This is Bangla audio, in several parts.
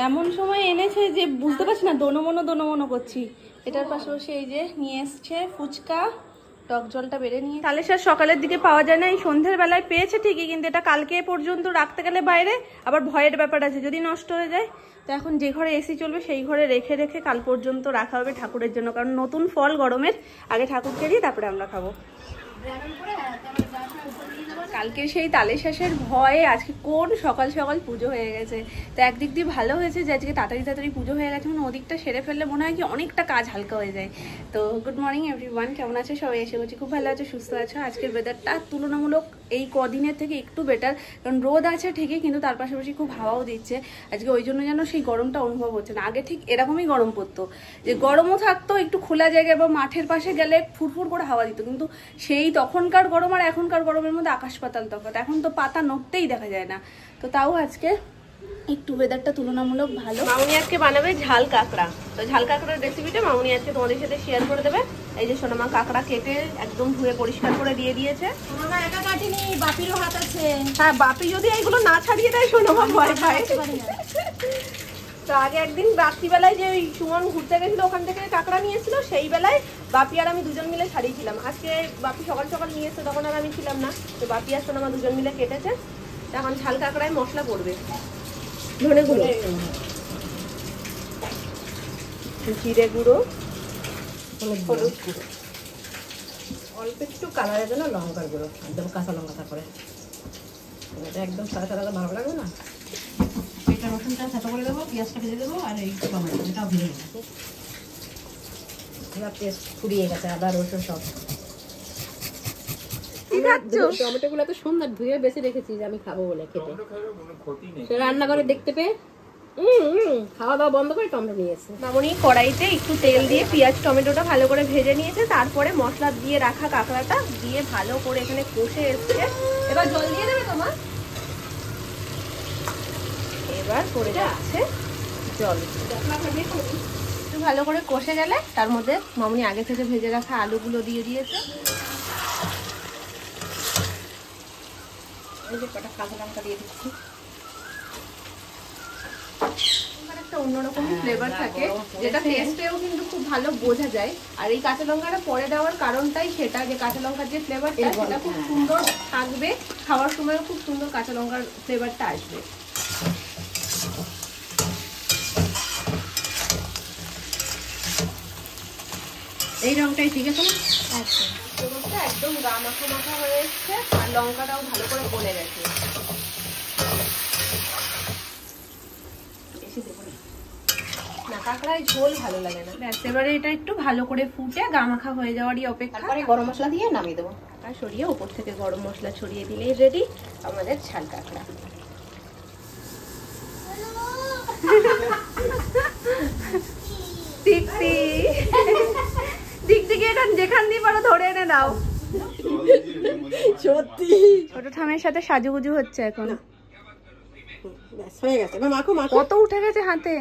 এমন সময় এনেছে যে বুঝতে পারছি না, দোনো করছি। এটার পাশাপাশি এই যে নিয়ে এসছে ফুচকা, টক জলটা বেড়ে নিয়ে। তালেশ্বর সকালের দিকে পাওয়া যায় না, এই সন্ধ্যের বেলায় পেয়েছে ঠিকই, কিন্তু এটা কালকে পর্যন্ত রাখতে গেলে বাইরে আবার ভয়ের ব্যাপার আছে, যদি নষ্ট হয়ে যায়। তো এখন যে ঘরে এসি চলবে সেই ঘরে রেখে রেখে কাল পর্যন্ত রাখা হবে ঠাকুরের জন্য, কারণ নতুন ফল গরমের, আগে ঠাকুরকে দিয়ে তারপরে আমরা খাবো। কালকে সেই তালেশ্বরের ভয়ে আজকে কোন সকাল সকাল পুজো হয়ে গেছে। তো একদিক দিয়ে ভালো হয়েছে যে আজকে তাড়াতাড়ি পুজো হয়ে গেছে, মানে ওদিকটা সেরে ফেললে মনে হয় কি অনেকটা কাজ হালকা হয়ে যায়। তো গুড মর্নিং এভরিওয়ান, কেমন আছে সবাই? এসে করছি খুব ভালো আছো, সুস্থ আছো। আজকের ওয়েদারটা তুলনামূলক এই কদিনের থেকে একটু বেটার, কারণ রোদ আছে ঠিকই, কিন্তু তার পাশাপাশি খুব হাওয়াও দিচ্ছে আজকে, ওই জন্য যেন সেই গরমটা অনুভব হচ্ছে না। আগে ঠিক এরকমই গরম পড়তো, যে গরমও থাকতো, একটু খোলা জায়গায় বা মাঠের পাশে গেলে ফুরফুর করে হাওয়া দিত, কিন্তু সেই তখনকার গরম আর এখনকার গরমের মধ্যে আকাশ পাতাল তফাৎ। এখন তো পাতা নড়তেই দেখা যায় না। তো তাও আজকে একটু ওয়েদারটা তুলনামূলক ভালো। মামুনি আজকে বানাবে ঝাল কাঁকড়া। তো ঝাল কাঁকড়ার রেসিপিটা মামুনি আজকে তোমাদের সাথে শেয়ার করে দেবে। এই যে সোনামা কাঁকড়া কেটে একদম ধুয়ে পরিষ্কার করে দিয়ে দিয়েছে। সোনামা একা কাটেনি, বাপিরও হাত আছে। হ্যাঁ, বাপি যদি এইগুলো না ছাড়িয়ে দেয় সোনামা ভয় পায়। তো আগে একদিন রাত্রিবেলায় যে ওই সুমন ঘুরতে গেছিল, ওখান থেকে কাঁকড়া নিয়ে এসেছিল, সেই বেলায় বাপি আর আমি দুজন মিলে ছাড়িয়েছিলাম। আজকে বাপি সকাল সকাল নিয়ে এসছে, তখন আর আমি ছিলাম না। তো বাপি আর সোনামা দুজন মিলে কেটেছে। এখন ঝাল কাঁকড়ায় মশলা পড়বে, ধনে গুঁড়ো, জিরে গুঁড়ো, হলুদ গুঁড়ো, অল্প একটু কালারের জন্য লঙ্কার গুঁড়ো, একদম কাঁচা লঙ্কা। তারপরে এটা একদম সাদা সাদা ভালো লাগবে না। এটা রসুনটা ছাটো করে দেবো, পেঁয়াজটা ভেজে দেবো, আর এই টমেটো এটাও ভেজে নেবো। পেঁয়াজ ফুরিয়ে গেছে, আদা রসুন সব। টমেটো গুলো তো সুন্দর ধুয়ে বেশি রেখেছি, আমি খাবো বলে খেতে। রান্নাঘরে দেখতে পেয়ে খাওয়া দাওয়া বন্ধ করে টমেটো নিয়েছে। মামনি কড়াইতে একটু তেল দিয়ে পেঁয়াজ টমেটোটা ভালো করে ভেজে নিয়েছে, তারপরে মশলা দিয়ে রাখা কাঁকড়াটা দিয়ে ভালো করে এখানে কষে এসছে। এবার জল দিয়ে দেবে তোমার, এবার পড়ে যাচ্ছে জল। একটু ভালো করে কষে গেলে তার মধ্যে মামনি আগে থেকে ভেজে রাখা আলুগুলো দিয়ে দিয়েছে। এই যে কটা কাঁচা লঙ্কা দিয়ে দিচ্ছি, একটা অন্যরকম ফ্লেভার থাকে, যেটা টেস্টেও কিন্তু খুব ভালো বোঝা যায়। আর এই কাঁচা লঙ্কাটা পরে দেওয়ার কারণটাই সেটা, যে কাঁচা লঙ্কার যে ফ্লেভারটা সেটা খুব সুন্দর থাকবে, খাওয়ার সময়ও খুব সুন্দর কাঁচা লঙ্কার ফ্লেভারটা আসবে। এই রংটাই ঠিক আছে না? আচ্ছা, একদম গা মাখা মাখা হয়ে এসছে, আর লঙ্কাটাও ভালো করে গলে গেছে। না, কাঁকড়ায় ঝোল ভালো লাগে না। ব্যাস, এবারে এটা একটু ভালো করে ফুটে গা মাখা হয়ে যাওয়ারই অপেক্ষা। তারপরে গরম মশলা দিয়ে নামিয়ে দেবো। আর সরিয়ে ওপর থেকে গরম মশলা ছড়িয়ে দিলেই রেডি আমাদের ঝাল কাঁকড়া। যেখান দিয়ে পারো ধরে এনে দাও। সত্যি ছোট ঠামের সাথে সাজুগুজু হচ্ছে এখন। হয়ে গেছে, মাখো মাখো। কত উঠে গেছে হাতে,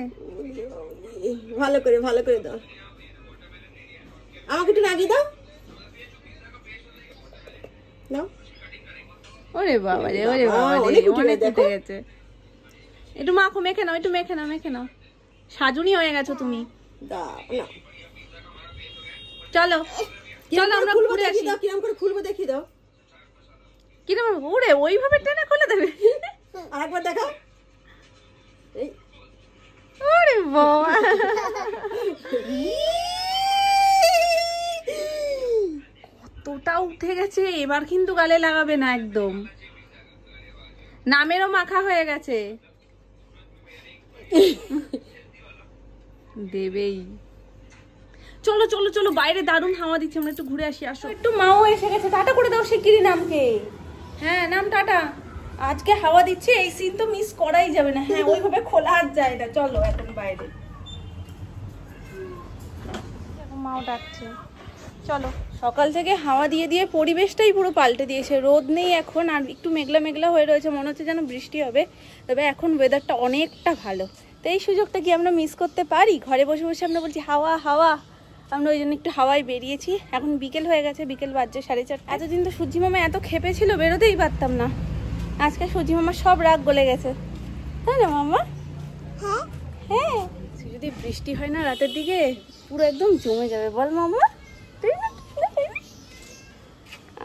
ভালো করে দাও। আমাকে একটু লাগিয়ে দাও। নাও। ওরে বাবা রে, ওরে বাবা রে, অনেক উঠে গেছে। একটু মাখো, মেখে নাও, একটু মেখে নাও। সাজুনি হয়ে গেছো তুমি। চলো আমরা ঘুরে আসি। কিরম করে খুলবো দেখিয়ে দাও। কিরম ওরে, ওইভাবে টেনে খুলে দেবে? আরেকবার দেখাও। ওরে বাবা, কতটা উঠে গেছে। এবার কিন্তু গালে লাগাবে না, একদম নামেরও মাখা হয়ে গেছে। দেবেই। চলো বাইরে দারুণ হাওয়া দিচ্ছে, আমরা একটু ঘুরে আসি। আসো একটু, মাও এসে গেছে, টাটা করে দাও শিগগিরই নামকে। হ্যাঁ নাম, টাটা। আজকে হাওয়া দিচ্ছে, এই সিন তো মিস করাই যাবে না। হ্যাঁ, ওইভাবে খোলা হাত যায় না। চলো এখন বাইরে, মাও ডাকছে। চলো, সকাল থেকে হাওয়া দিয়ে দিয়ে পরিবেশটাই পুরো পাল্টে দিয়েছে। রোদ নেই এখন, আর একটু মেঘলা মেঘলা হয়ে রয়েছে, মনে হচ্ছে যেন বৃষ্টি হবে। তবে এখন ওয়েদারটা অনেকটা ভালো। তো এই সুযোগটা কি আমরা মিস করতে পারি? ঘরে বসে বসে আমরা বলছি হাওয়া, আমরা ওই জন্য একটু হাওয়ায় বেরিয়েছি। এখন বিকেল হয়ে গেছে, বিকেল বাজছে 4:30। এতদিন তো সূর্যি মামা এত খেপে ছিল, বেরোতেই পারতাম না। আজকে সূর্যি মামা সব রাগ গলে গেছে, তাই না মামা? হ্যাঁ, যদি বৃষ্টি হয় না রাতের দিকে পুরো একদম জমে যাবে। বল মামা,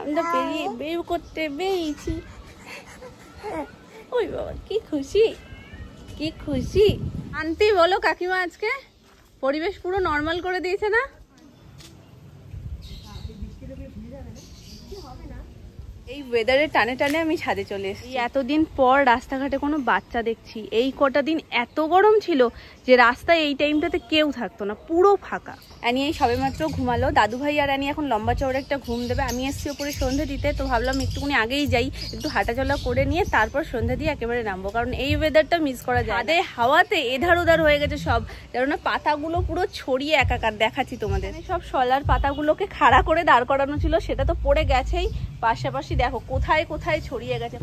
আমরা বের করতে বেরিয়েছি। ওই বাবা, কি খুশি, কি খুশি। আন্টি বলো কাকিমা আজকে পরিবেশ পুরো নর্মাল করে দিয়েছে না? এই ওয়েদারে টানে টানে আমি ছাদে চলে এসেছি। এতদিন পর রাস্তাঘাটে কোনো বাচ্চা দেখছি। এই কটা দিন এত গরম ছিল যে রাস্তায় এই টাইমটাতে কেউ থাকতো না, পুরো ফাঁকা। অ্যানি এই সবেমাত্র ঘুমালো, দাদু ভাই আর অ্যানি এখন লম্বা চওড়া একটা ঘুম দেবে। আমি এসছি ওপরে সন্ধে দিতে, তো ভাবলাম একটুখানি আগেই যাই, একটু হাঁটাচলা করে নিয়ে তারপর সন্ধে দিয়ে একেবারে নামবো, কারণ এই ওয়েদারটা মিস করা যায়। ছাদে হাওয়াতে এধার ওধার হয়ে গেছে সব, যেন পাতাগুলো পুরো ছড়িয়ে একাকার। দেখাচ্ছি তোমাদের, সব শলার পাতাগুলোকে খাড়া করে দাঁড় করানো ছিল, সেটা তো পড়ে গেছেই, পাশাপাশি দেখো কোথায় কোথায় ছড়িয়ে গেছে।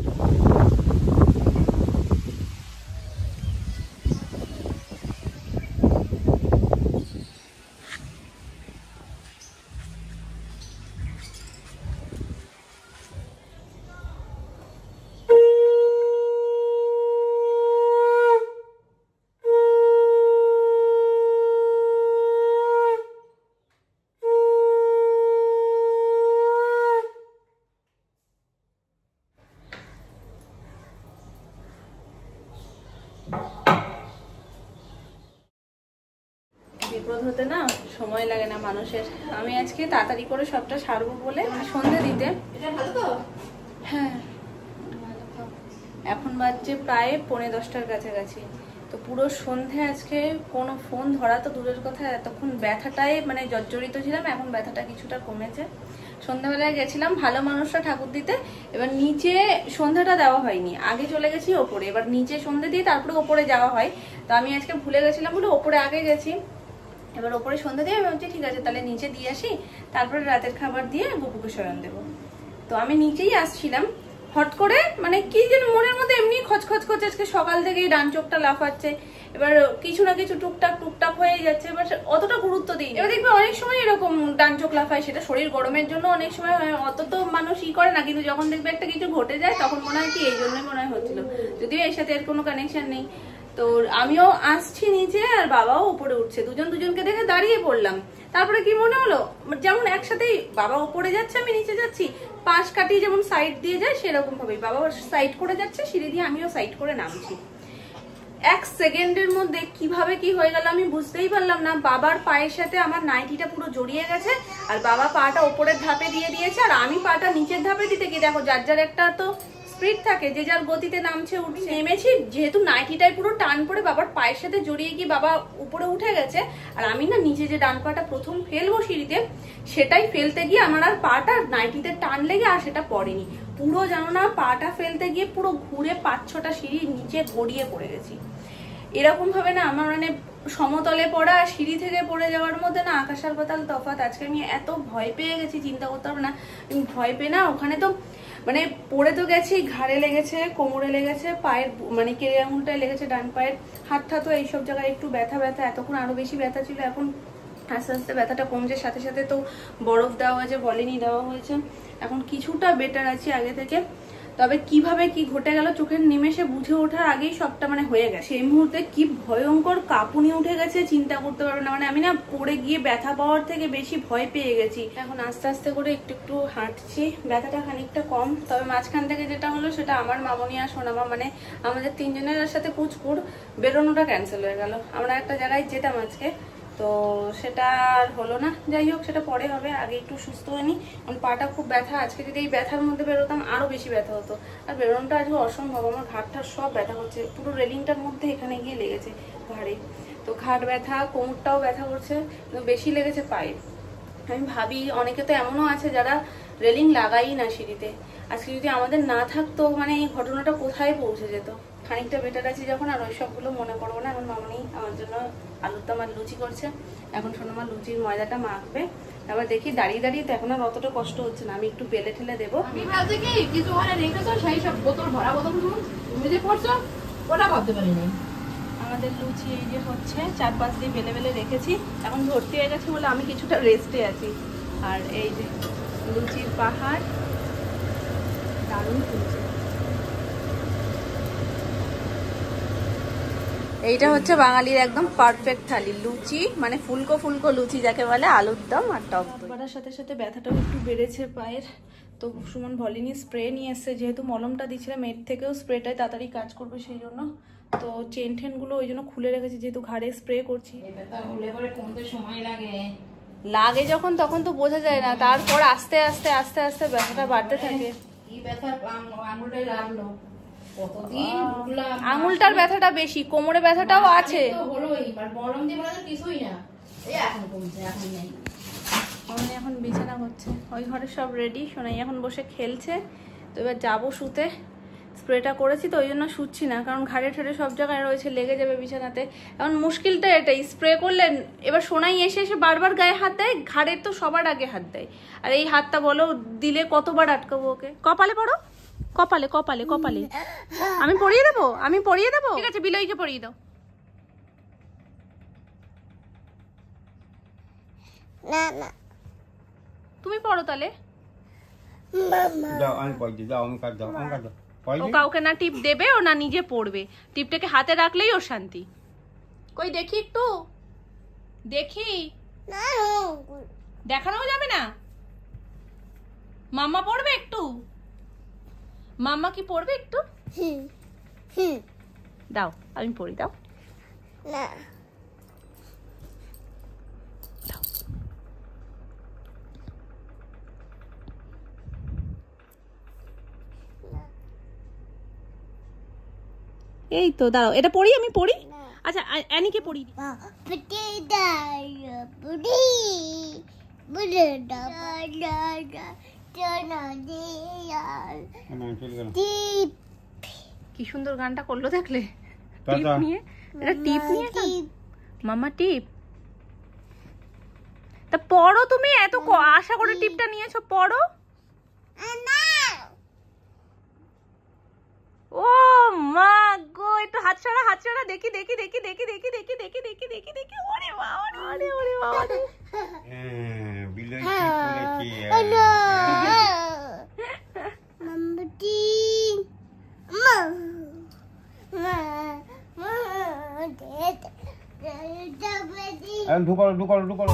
বিপদ হতে না সময় লাগে না মানুষের। আমি আজকে তাড়াতাড়ি করে সবটা সারবো বলে সন্ধে দিতে। হ্যাঁ, এখন বাজছে প্রায় 9:45 কাছাকাছি। তো পুরো সন্ধে আজকে কোনো ফোন ধরা তো দূরের কথা, এতক্ষণ ব্যথাটাই মানে জর্জরিত ছিলাম, এখন ব্যথাটা কিছুটা কমেছে। সন্ধ্যাবেলায় গেছিলাম ভালো মানুষরা ঠাকুর দিতে, এবার নিচে সন্ধ্যাটা দেওয়া হয়নি, আগে চলে গেছি ওপরে, এবার নিচে সন্ধ্যে দিয়ে তারপরে ওপরে যাওয়া হয়। তো আমি আজকে ভুলে গেছিলাম বলে ওপরে আগে গেছি, এবার ওপরে সন্ধ্যা দিয়ে আমি ভাবছি ঠিক আছে তাহলে নিচে দিয়ে আসি, তারপরে রাতের খাবার দিয়ে গপুকে শয়ন দেবো। তো আমি নিচেই আসছিলাম, হট করে মানে কি যেন মনের মধ্যে এমনি খচখচ করছে, আজকে সকাল থেকেই ডান চোখটা লাফাচ্ছে, এবার কিছু না কিছু টুকটাক টুকটাক হয়ে যাচ্ছে, এবার অতটা গুরুত্ব দিই। এবার দেখবে অনেক সময় এরকম ডান চোখ লাফায়, সেটা শরীর গরমের জন্য অনেক সময় অত তো মানুষ ই করে না, কিন্তু যখন দেখবে একটা কিছু ঘটে যায় তখন মনে হয় কি এই জন্যই মনে হয় হচ্ছিল, যদিও এর সাথে এর কোনো কানেকশন নেই। তো আমিও আসছি নিচে আর বাবাও উপরে উঠছে, দুজনকে দেখে দাঁড়িয়ে পড়লাম। তারপরে কি মনে হলো, যেমন একসাথেই বাবা উপরে যাচ্ছে আমি নিচে যাচ্ছি, পাশ কাটিয়ে যেমন সাইড দিয়ে যায় সেরকম ভাবেই বাবা সাইড করে যাচ্ছে সিঁড়ি দিয়ে, আমিও সাইড করে নামছি। 1 সেকেন্ডের মধ্যে কিভাবে কি হয়ে গেল আমি বুঝতেই পারলাম না। বাবার পায়ের সাথে আমার নাইটিটা পুরো জড়িয়ে গেছে, আর বাবা পাটা উপরের ধাপে দিয়ে দিয়েছে, আর আমি পাটা নিচের ধাপে দিতে গিয়ে দেখো যার যার একটা তো স্পিড থাকে, যে যার গতিতে নামছে উঠছে, নেমেছি, যেহেতু নাইটিটাই পুরো টান পড়ে বাবার পায়ের সাথে জড়িয়ে গিয়ে বাবা উপরে উঠে গেছে, আর আমি না নিচে যে ডান পাটা প্রথম ফেলবো সিঁড়িতে, সেটাই ফেলতে গিয়ে আমার আর পাটা নাইটিতে টান লেগে আর সেটা পড়েনি, পুরো জানো না পাটা ফেলতে গিয়ে পুরো ঘুরে 5-6টা সিঁড়ি নিচে গড়িয়ে পড়ে গেছি। এরকম ভাবে না আমার মানে সমতলে পড়া আর সিঁড়ি থেকে পড়ে যাওয়ার মধ্যে না আকাশ আর পাতাল তফাৎ। আজকে আমি এত ভয় পেয়ে গেছি, চিন্তা করতে হবে না, আমি ভয় পেয়ে না ওখানে তো মানে পড়ে তো গেছি, ঘাড়ে লেগেছে, কোমরে লেগেছে, পায়ের মানে কেড়ে আঙুলটায় লেগেছে, ডান পায়ের হাতটা তো এইসব জায়গায় একটু ব্যথা, এতক্ষণ আরো বেশি ব্যথা ছিল, এখন আস্তে আস্তে ব্যথাটা কমছে, সাথে সাথে তো বরফ দেওয়া হয়েছে, বলিনি দেওয়া হয়েছে, এখন কিছুটা বেটার আছি আগে থেকে। তবে কিভাবে কি ঘটে গেল চোখের নিমেষে বুঝে ওঠার আগেই সবটা মানে হয়ে গেছে। সেই মুহূর্তে কি ভয়ঙ্কর কাঁপুনি উঠে গেছে চিন্তা করতে পারবে না, মানে আমি না পড়ে গিয়ে ব্যথা পাওয়ার থেকে বেশি ভয় পেয়ে গেছি। এখন আস্তে আস্তে করে একটু একটু হাঁটছি, ব্যথাটা খানিকটা কম। তবে মাঝখান থেকে যেটা হলো সেটা আমার মামনি আর সোনামা মানে আমাদের 3 জনের সাথে কুচকুর বেরোনোটা ক্যান্সেল হয়ে গেল। আমরা একটা জায়গায় যেতাম আজকে, তো সেটা আর হলো না, যাই হোক সেটা পরে হবে, আগে একটু সুস্থ হয়নি, কারণ পাটা খুব ব্যথা। আজকে যদি এই ব্যথার মধ্যে বেরোতাম আরো বেশি ব্যথা হতো, আর বেরোনোটা আজকে অসম্ভব, আমার ঘাটটা সব ব্যথা করছে, পুরো রেলিংটার মধ্যে এখানে গিয়ে লেগেছে ঘাড়ে, তো ঘাট ব্যথা, কোমরটাও ব্যথা করছে, বেশি লেগেছে পায়ে। আমি ভাবি অনেকে তো এমনও আছে যারা রেলিং লাগাই না সিঁড়িতে, আজকে যদি আমাদের না থাকতো মানে এই ঘটনাটা কোথায় পৌঁছে যেত। খানিকটা বেটার আছি যখন আর ওই সবগুলো মনে পড়বো না। এখন মামনি আমার জন্য আলুর দম আর লুচি করছে, এখন সোনামা লুচির ময়দাটা মাখবে, তারপর দেখি দাঁড়িয়ে দাঁড়িয়ে তো এখন আর অতটা কষ্ট হচ্ছে না, আমি একটু বেলে ঠেলে দেবো। আমি ভাবছি কি কিছু ওখানে রেখেছো, সেই সব বোতল ভরা বোতল তুমি যে পড়ছো ওটা ভাবতে পারিনি। আমাদের লুচি এই যে হচ্ছে, 4-5 দিন বেলে বেলে রেখেছি, এখন ভর্তি হয়ে গেছে বলে আমি কিছুটা রেস্টে আছি। আর এই যে লুচির পাহাড় দারুণ ফুলছে। এইটা হচ্ছে বাঙালির একদম পারফেক্ট থালি, লুচি মানে ফুলকো ফুলকো লুচি যাকে বলে, আলুর দম আর টক দই। বাড়ার সাথে সাথে ব্যথাটাও একটু বেড়েছে পায়ের, তো সুমন ভলিনি স্প্রে নিয়ে এসছে, যেহেতু মলমটা দিচ্ছিলাম এর থেকেও স্প্রেটাই তাড়াতাড়ি কাজ করবে সেই জন্য। তো চেন টেনগুলো ওই জন্য খুলে রেখেছি, যেহেতু ঘাড়ে স্প্রে করছি। সময় লাগে যখন তখন তো বোঝা যায় না, তারপর আস্তে আস্তে আস্তে আস্তে ব্যথাটা বাড়তে থাকে। আঙুলটার ব্যথাটা বেশি, কোমরে ব্যথাটাও আছে। এখন বিছানা করছে, ওই ঘরে সব রেডি, সোনাই এখন বসে খেলছে। তো এবার যাবো শুতে, স্প্রেটা করেছি তো ওই জন্য শুচ্ছি না, কারণ ঘাড়ে ঠেড়ে সব জায়গায় রয়েছে, লেগে যাবে বিছানাতে। এখন মুশকিলটা এটাই, স্প্রে করলেন এবার সোনাই এসে এসে বারবার গায়ে হাত দেয়, ঘাড়ের তো সবার আগে হাত দেয়, আর এই হাতটা বলো দিলে কতবার আটকাবো ওকে। কপালে পড়ো, কপালে কপালে কপালে। আমি পরিয়ে দেবো, আমি পরিয়ে দেবো, ঠিক আছে বিলইকে পরিয়ে দাও। না না তুমি পড়ো তাহলে। ও কাউকে না টিপ দেবে, ও না নিজে পড়বে, টিপটাকে হাতে রাখলেই ওর শান্তি। কই দেখি একটু, দেখি, দেখানো যাবে না। মাম্মা পড়বে একটু, মাম্মা কি পড়বে একটু? দাও আমি পড়ি, দাও না। এই তো দাঁড়াও, এটা পড়ি, আমি পড়ি। আচ্ছা অ্যানিকে পড়ি। কি সুন্দর গানটা করলো দেখলে, টিপ নিয়ে, এটা টিপ নিয়ে মামা টিপ। তা পড়ো তুমি, এত আশা করে টিপটা নিয়েছো, পড়ো। ও মা গো, একটু হাত ছড়া, হাত ছড়া, দেখি দেখি দেখি দেখি দেখি দেখি দেখি দেখি দেখি দেখি। ওরে বাবা, ওরে ওরে বাবা, বিলই ঢুকালো ঢুকালো ঢুকালো।